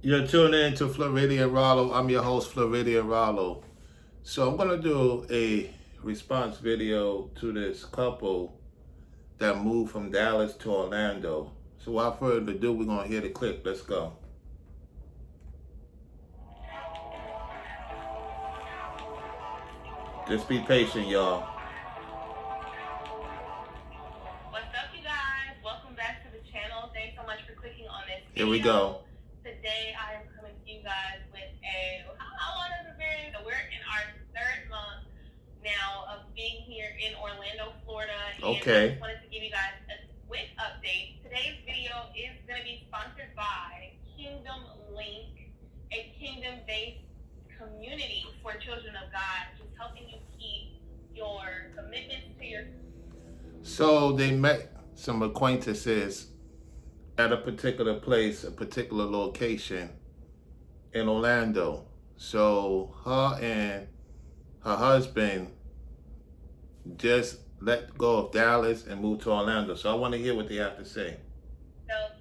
You're tuning in to Floridian Rollo. I'm your host, Floridian Rollo. So I'm gonna do a response video to this couple that moved from Dallas to Orlando. So without further ado, we're gonna hear the clip. Let's go. Just be patient, y'all. What's up, you guys? Welcome back to the channel. Thanks so much for clicking on this video. Here we go. Today, I am coming to you guys with how long has it been? So we're in our third month now of being here in Orlando, Florida. And Okay. I just wanted to give you guys a quick update. Today's video is going to be sponsored by Kingdom Link, a kingdom-based community for children of God, just helping you keep your commitments to your. So they met some acquaintances at a particular place, a particular location in Orlando. So her and her husband just let go of Dallas and moved to Orlando. So I want to hear what they have to say.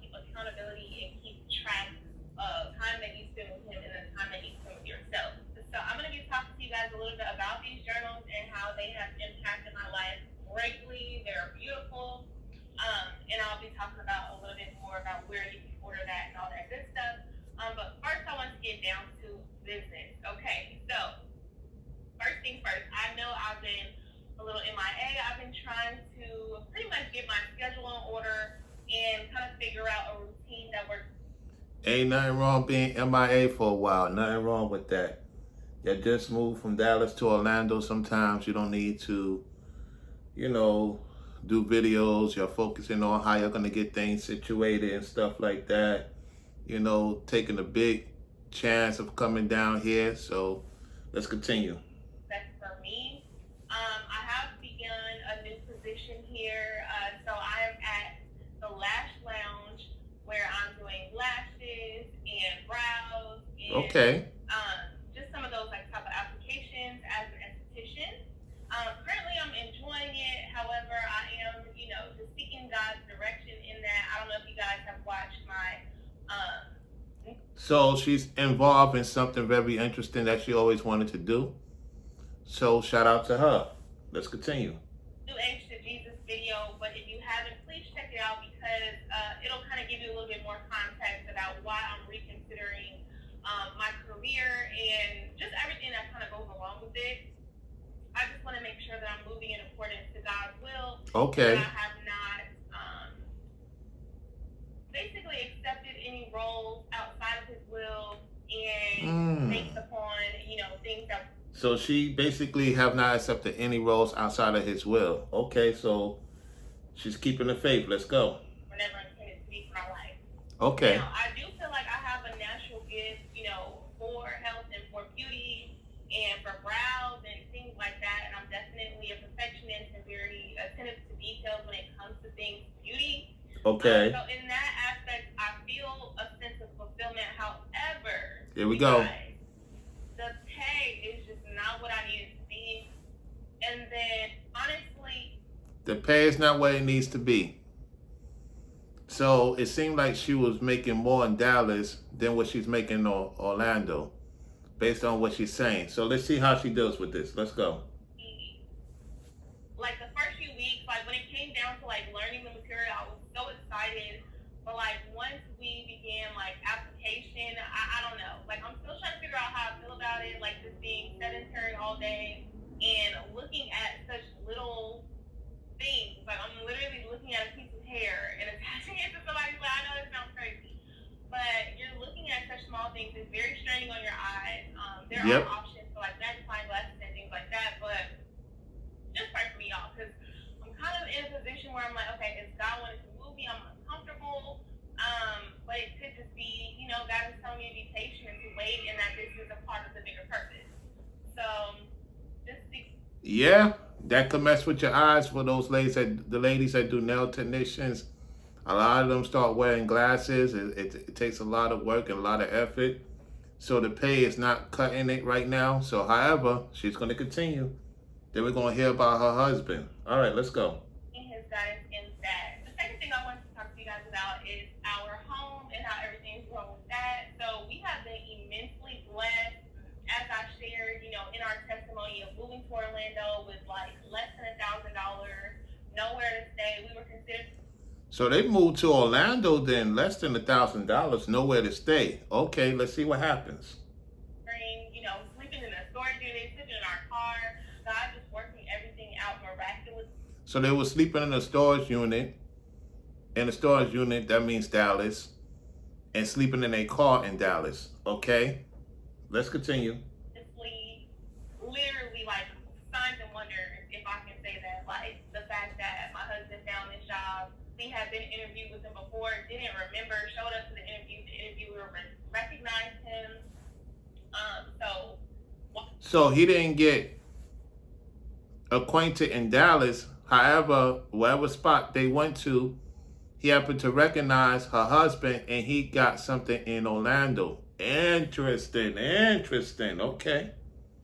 Keep accountability and keep track of time that you spend with him and the time that you spend with yourself. So I'm going to be talking to you guys a little bit about these journals and how they have impacted my life greatly. They're beautiful. And I'll be talking about a little bit more about where you can order that and all that good stuff. But first I want to get down to business. Okay, so first things first, I know I've been a little MIA. I've been trying to pretty much get my schedule in order and kind of figure out a routine that works. Ain't nothing wrong being MIA for a while. Nothing wrong with that. You just moved from Dallas to Orlando. Sometimes you don't need to, do videos. You're focusing on how you're going to get things situated and stuff like that. Taking a big chance of coming down here. So let's continue. That's for me. I have begun a new position here. So I am at the Lash Lounge where I'm doing lashes and brows and Okay. just some of those like type of applications as an esthetician. Currently, I'm enjoying it. However, I am, just seeking God's direction in that. I don't know if you guys have watched my. So she's involved in something very interesting that she always wanted to do. So shout out to her. Let's continue. New Age to Jesus video, but if you haven't, please check it out because it'll kind of give you a little bit more context about why I'm reconsidering my career and just everything that kind of goes along with it. I just want to make sure that I'm moving in accordance to God's will. Okay. And I have not basically accepted any roles outside of His will and based upon, things that. So she basically have not accepted any roles outside of His will. Okay, so she's keeping the faith. Let's go. Were never intended to be for my life. Okay. Now, I do feel like I have a natural gift, for health and for beauty and for brows and things like that. And I'm definitely a perfectionist and very attentive to details when it comes to things beauty. Okay. So in that aspect, I feel a sense of fulfillment. However, here we go. The pay is just not what I need it to be. And then, honestly, the pay is not what it needs to be. So it seemed like she was making more in Dallas than what she's making in Orlando, based on what she's saying. So let's see how she deals with this. Let's go. Like the first few weeks, like when it came down to like learning the material, I was so excited. But like once we began like application, I don't know. Like I'm still trying to figure out how I feel about it. Like just being sedentary all day and looking at such little things. Like I'm literally looking at a piece of hair and attaching it to somebody's life. I know it sounds crazy, but you're looking at such small things. It's very straining on your eyes. There are options for like magnifying glasses and things like that, but just pray for me, y'all, because I'm kind of in a position where I'm like, okay, if God wanted to move me, I'm uncomfortable. But it could just be, God is telling me to be patient and to wait, and that this is a part of the bigger purpose. So, just yeah, that could mess with your eyes for those ladies the ladies that do nail technicians. A lot of them start wearing glasses. It takes a lot of work and a lot of effort. So the pay is not cutting it right now. So, however, she's going to continue. Then we're going to hear about her husband. All right, let's go. In His guidance in that. The second thing I wanted to talk to you guys about is our home and how everything's going with that. So we So they moved to Orlando, then less than $1,000, nowhere to stay. Okay, let's see what happens. Sleeping in a storage unit, sleeping in our car. God just working everything out miraculously. So they were sleeping in a storage unit. In a storage unit, that means Dallas, and sleeping in a car in Dallas. Okay, let's continue. Literally, like signs and wonders, if I can say that. Like the fact that my husband found this job, he had been interviewed with him before, didn't remember, showed up to the interviewer recognized him. So he didn't get acquainted in Dallas. However, whatever spot they went to, he happened to recognize her husband, and he got something in Orlando. Interesting. Okay.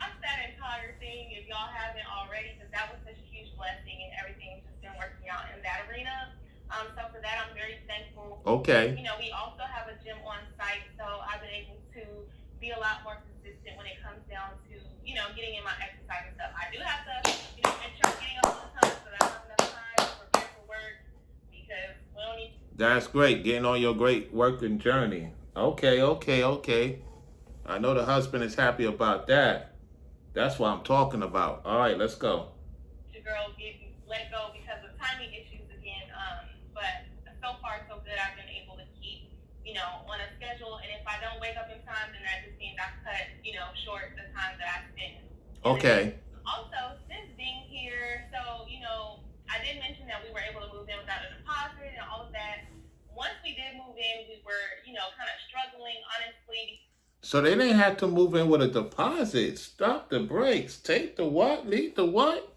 Watch that entire thing if y'all haven't already, because that was such a huge blessing, and everything's just been working out in that arena. So for that, I'm very thankful. Okay. We also have a gym on site, so I've been able to be a lot more consistent when it comes down to, getting in my exercise and stuff. I do have to, make sure I'm getting up on time so that I have enough time to prepare for work, because we don't need. That's great. Getting on your great working journey. Okay. I know the husband is happy about that. That's what I'm talking about. All right, let's go. Your girl getting let go because of timing issues again. But so far so good. I've been able to keep, on a schedule. And if I don't wake up in time, then that just means I cut, short the time that I spend. Okay. Also, since being here, so, I did mention that we were able to move in without a deposit and all of that. Once we did move in, we were, kind of struggling, honestly. So they didn't have to move in with a deposit. Stop the brakes. Take the what? Leave the what?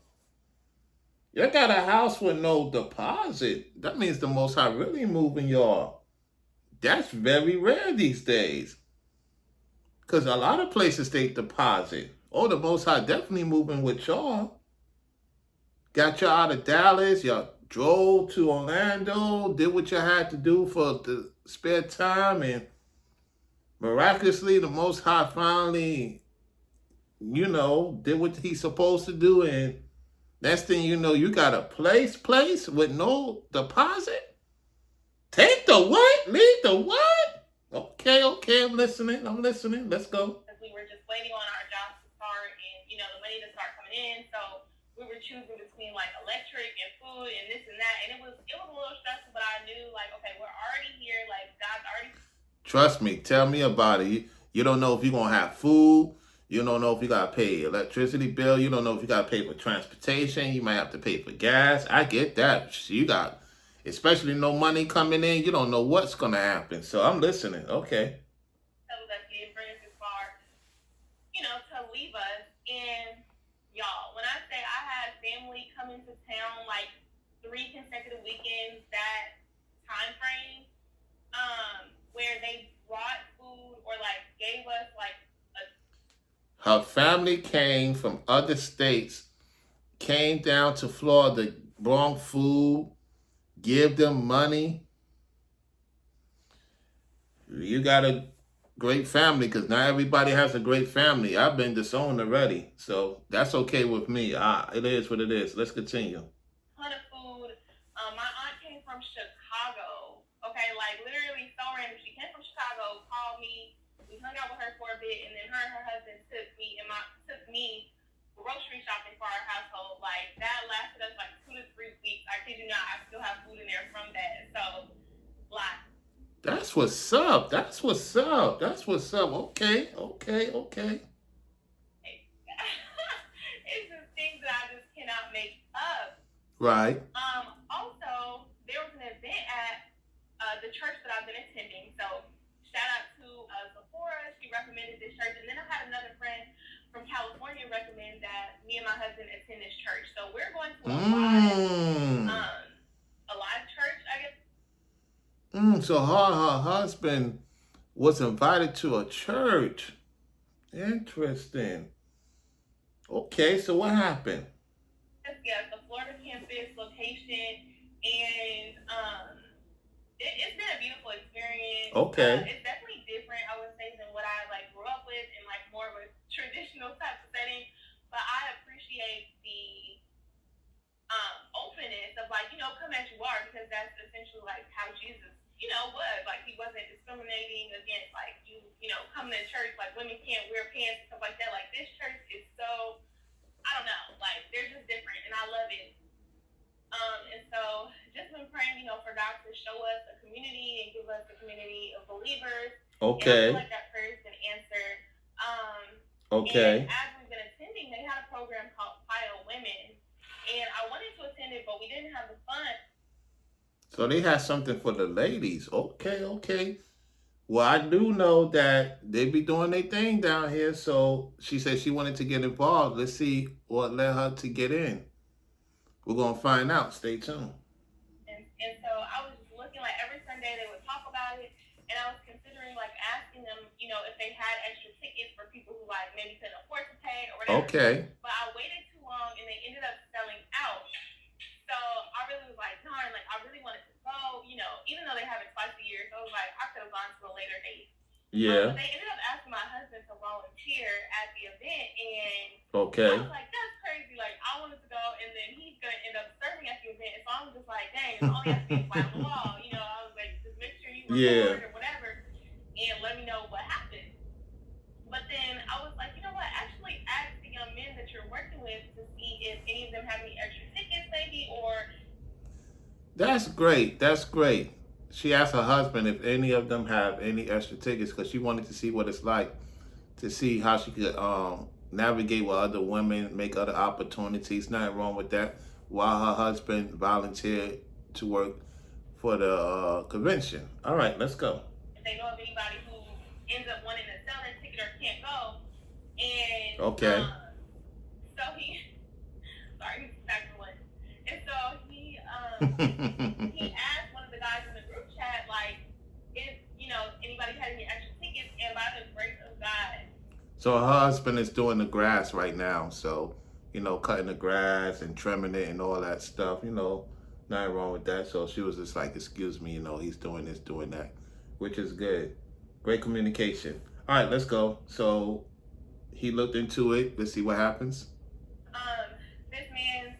You got a house with no deposit. That means the Most High really moving y'all. That's very rare these days. Because a lot of places take deposit. Oh, the Most High definitely moving with y'all. Got y'all out of Dallas. Y'all drove to Orlando. Did what you had to do for the spare time. And miraculously, the Most High finally, did what he's supposed to do. And next thing you know, you got a place with no deposit. Take the what? Leave the what? Okay, I'm listening. Let's go. Because we were just waiting on our jobs to start and, the money to start coming in. So we were choosing between like electric and food and this and that. And it was a little stressful, but I knew like, okay, we're already here. Like God's already. Trust me. Tell me about it. You don't know if you're going to have food. You don't know if you got to pay electricity bill. You don't know if you got to pay for transportation. You might have to pay for gas. I get that. You got, especially no money coming in. You don't know what's going to happen. So I'm listening. Okay. That did bring us this far, to leave us. And y'all, when I say I had family come into town like 3 consecutive weekends, that time frame, where they brought food or like gave us like her family came from other states, came down to Florida, brought food, give them money. You got a great family, because not everybody has a great family. I've been disowned already, so that's okay with me. It is what it is. Let's continue. Ton of food. My aunt came from Chicago. Okay, like literally so random. She came from Chicago, called me. We hung out with her for a bit, and then her and her husband took me grocery shopping for our household. Like that lasted us like 2 to 3 weeks. I kid you not, I still have food in there from that. So, like. That's what's up. Okay. It's just things that I just cannot make up. Right. Also, there was an event at the church that I've been attending. So, shout out to Sephora. She recommended this church. And then I had another friend from California recommend that me and my husband attend this church. So, we're going to a live church, I guess. So her husband was invited to a church. Interesting. Okay, so what happened? Yes, the Florida campus location, and it's been a beautiful experience. Okay. It's definitely different, I would say, than what I grew up with in more of a traditional type of setting. But I appreciate the openness of come as you are, because because that's essentially like how Jesus, you know, was. Like he wasn't discriminating against like you know, coming to church like women can't wear pants and stuff like that. Like this church is so, I don't know, like they're just different, and I love it. And so just been praying, you know, for God to show us a community and give us a community of believers. And I feel Okay. like that prayer's been answered. And Okay. as we've been attending, they had a program called Pile Women, and I wanted to attend it, but we didn't have the funds. So they have something for the ladies. Okay, okay. Well, I do know that they be doing their thing down here. So she said she wanted to get involved. Let's see what led her to get in. We're gonna find out. Stay tuned. And so I was just looking, like every Sunday they would talk about it, and I was considering like asking them, you know, if they had extra tickets for people who like maybe couldn't afford to pay or whatever. Okay. But I waited too long, and they ended up selling out. So I really was like, darn, like I really wanted to go, you know, even though they have it twice a year. So I was like, I could have gone to a later date. Yeah. But they ended up asking my husband to volunteer at the event, and Okay. I was like, that's crazy. Like, I wanted to go, and then he's going to end up serving at the event. And so I was just like, dang, it's only has to be a fly on the wall. You know, I was like, just make sure you record or whatever, and let me know what happened. But then I was like, you know what? Actually ask the young men that you're working with to see if any of them have any extra tickets, maybe, or. That's great. That's great. She asked her husband if any of them have any extra tickets because she wanted to see what it's like, to see how she could navigate with other women, make other opportunities. Nothing wrong with that. While her husband volunteered to work for the convention. All right, let's go. If they know of anybody who ends up wanting to sell their ticket or can't go, and okay. So he, sorry, he's back to one, and so he asked one of the guys in the group chat, like, if, you know, anybody had any extra tickets, and by the grace of God. So her husband is doing the grass right now, so, you know, cutting the grass and trimming it and all that stuff, you know, nothing wrong with that. So she was just like, excuse me, you know, he's doing this, doing that, which is good. Great communication. All right, let's go. So he looked into it. Let's see what happens. This man's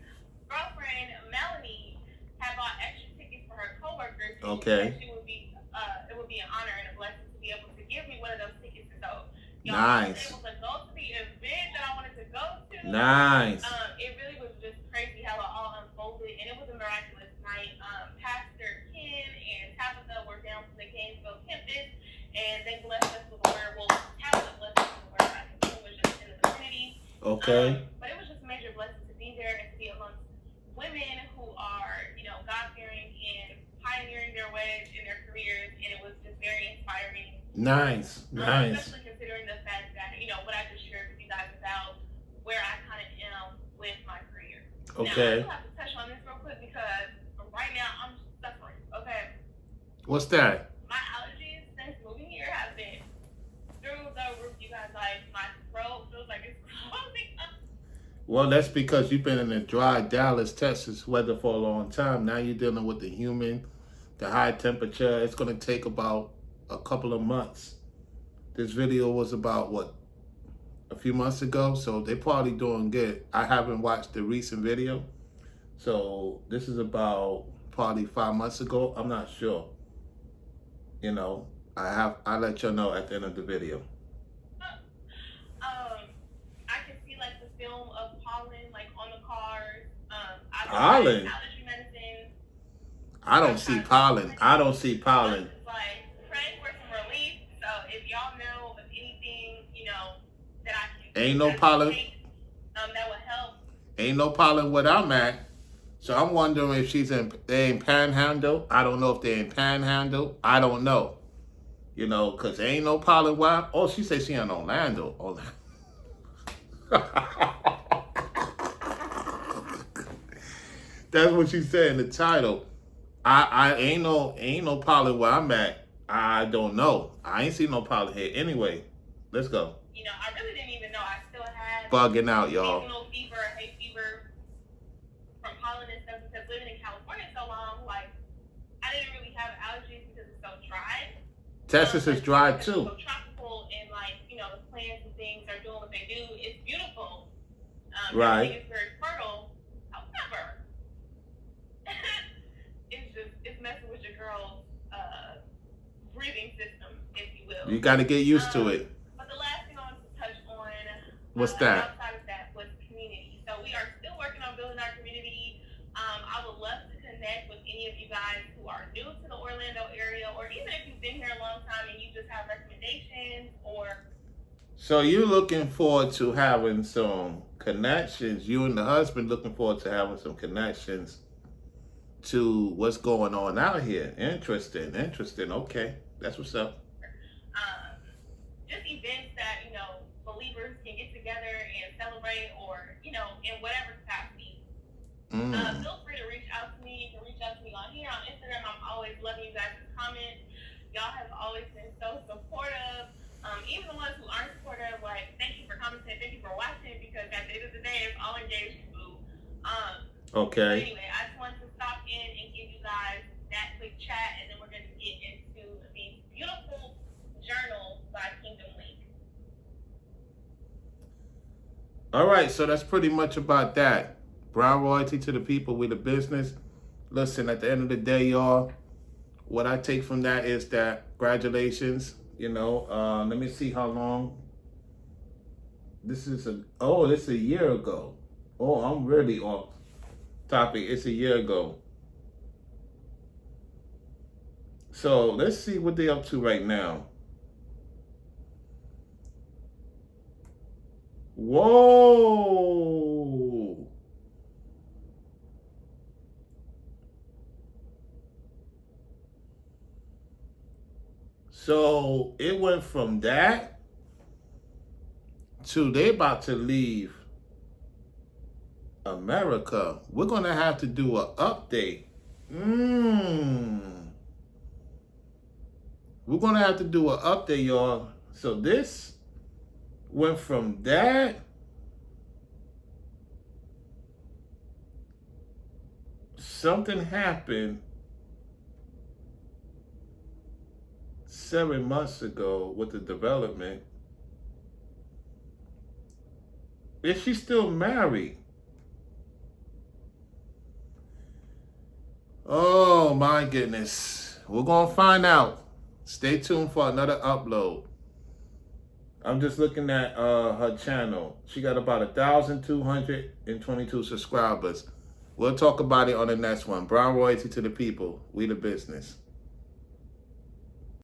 girlfriend, Melanie, had bought extra tickets for her coworkers. Okay. It would be an honor and a blessing to be able to give me one of those tickets. So, nice. I was able to go to the event that I wanted to go to. Nice. It really was just crazy how it all unfolded, and it was a miraculous night. Pastor Ken and Tabitha were down from the Gainesville campus, and they blessed us with a word. Well, Tabitha blessed us with a word. I think it was just in the vicinity. Okay. But it was just a major blessing to be there and to be amongst women who are, you know, God-fearing and pioneering their ways in their careers, and it was just very inspiring. Nice. Especially considering the fact that, you know, what I just shared with you guys about where I kind of am with my career. Okay. Now, I do have to touch on this real quick because right now I'm suffering, okay? What's that? My allergies since moving here have been through the roof, you guys. Like, my throat feels like it's closing up. Well, that's because you've been in the dry Dallas, Texas weather for a long time. Now you're dealing with the humid, the high temperature. It's going to take about a couple of months. This video was about, what, a few months ago? So they're probably doing good. I haven't watched the recent video. So this is about probably 5 months ago. I'm not sure. You know, I'll let you know at the end of the video. I can see like the film of pollen like on the cars. Pollen? Allergy medicine. I don't see pollen. I don't see pollen. Like praying for some relief. So if y'all know of anything, you know, that I can ain't no pollen. That would help. Ain't no pollen where I'm at. So I'm wondering if they in Panhandle. I don't know if they're in Panhandle. I don't know. You know, because ain't no pollen where oh, she said she in Orlando. That's what she said in the title. I ain't no pollen where I'm at. I don't know. I ain't seen no pollen here. Anyway, let's go. You know, I really didn't even know I still had bugging out, y'all. Seasonal fever, hay fever from pollen and stuff because living in California so long, like I didn't really have allergies because it's so dry. Texas is dry too. It's so tropical and like, you know, the plants and things are doing what they do. It's beautiful. Right. It's very fertile. However, it's You got to get used to it. But the last thing I wanted to touch on, What's that? outside of that, was community. So we are still working on building our community. I would love to connect with any of you guys who are new to the Orlando area, or even if you've been here a long time and you just have recommendations or. So you're looking forward to having some connections. You and the husband looking forward to having some connections to what's going on out here. Interesting. Okay, that's what's up. Just events that, believers can get together and celebrate, or, in whatever capacity. Feel free to reach out to me. You can reach out to me on here, on Instagram. I'm always loving you guys' comments. Y'all have always been so supportive. Even the ones who aren't supportive, like, thank you for commenting, thank you for watching, because at the end of the day, it's all engagement, boo. Okay. Anyway, I just wanted to stop in and give you guys that quick chat, and then we're going to get into these beautiful journals by Kingdom Link. All right, so that's pretty much about that. Brown Royalty to the people, we the business. Listen, at the end of the day, y'all, what I take from that is that congratulations. Let me see how long. This is it's a year ago. Oh, I'm really off topic. It's a year ago. So let's see what they're up to right now. Whoa. So it went from that to they about to leave America. We're going to have to do an update. We're going to have to do an update, y'all. So this went from that something happened 7 months ago with the development. Is she still married? Oh my goodness. We're going to find out. Stay tuned for another upload. I'm just looking at her channel. She got about 1,222 subscribers. We'll talk about it on the next one. Brown Royalty to the people. We the business.